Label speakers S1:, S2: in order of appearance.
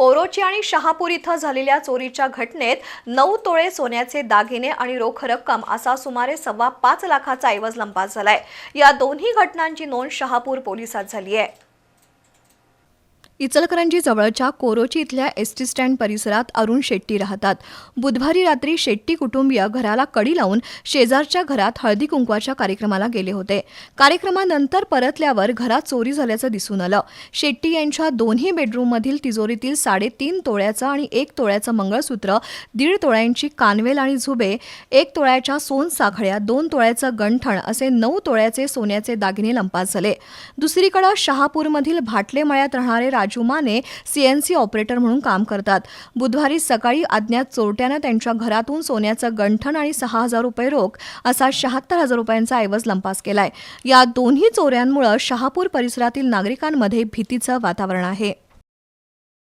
S1: कोरोची आणि शहापूर इथं झालेल्या चोरीच्या घटनेत 9 तोळे सोन्याचे दागिने आणि रोख रक्कम असा सुमारे 5.25 लाखाचा ऐवज लंपास झालाय। या दोन्ही घटनांची नोंद शहापूर पोलिसात झाली आहे। इचलकरंजी जवळच्या कोरोची इथल्या एसटी स्टँड परिसरात अरुण शेट्टी राहतात। बुधवारी रात्री शेट्टी कुटुंबीय घराला कडी लावून शेजारच्या घरात हळदी कुंकवाच्या कार्यक्रमाला गेले होते। कार्यक्रमानंतर परतल्यावर घरात चोरी झाल्याचं दिसून आलं। शेट्टी यांच्या दोन्ही बेडरूममधील तिजोरीतील 3.5 तोळ्याचं आणि 1 तोळ्याचं मंगळसूत्र, 1.5 तोळ्यांची कानवेल आणि झुबे, 1 तोळ्याच्या सोनसाखळ्या, 2 तोळ्याचं गंठण असे 9 तोळ्याचे सोन्याचे दागिने लंपास झाले। दुसरीकडे शहापूरमधील भाटले मळ्यात राहणारे राजू माने सीएनसी ऑपरेटर म्हणून काम करतात। बुधवारी सकाळी अज्ञात चोरट्यानं त्यांच्या घरातून सोन्याचं गंठण आणि 6,000 रुपये रोख असा 76,000 रुपयांचा ऐवज लंपास केलाय। या दोन्ही चोऱ्यांमुळे शहापूर परिसरातील नागरिकांमध्ये भीतीचं वातावरण आहे।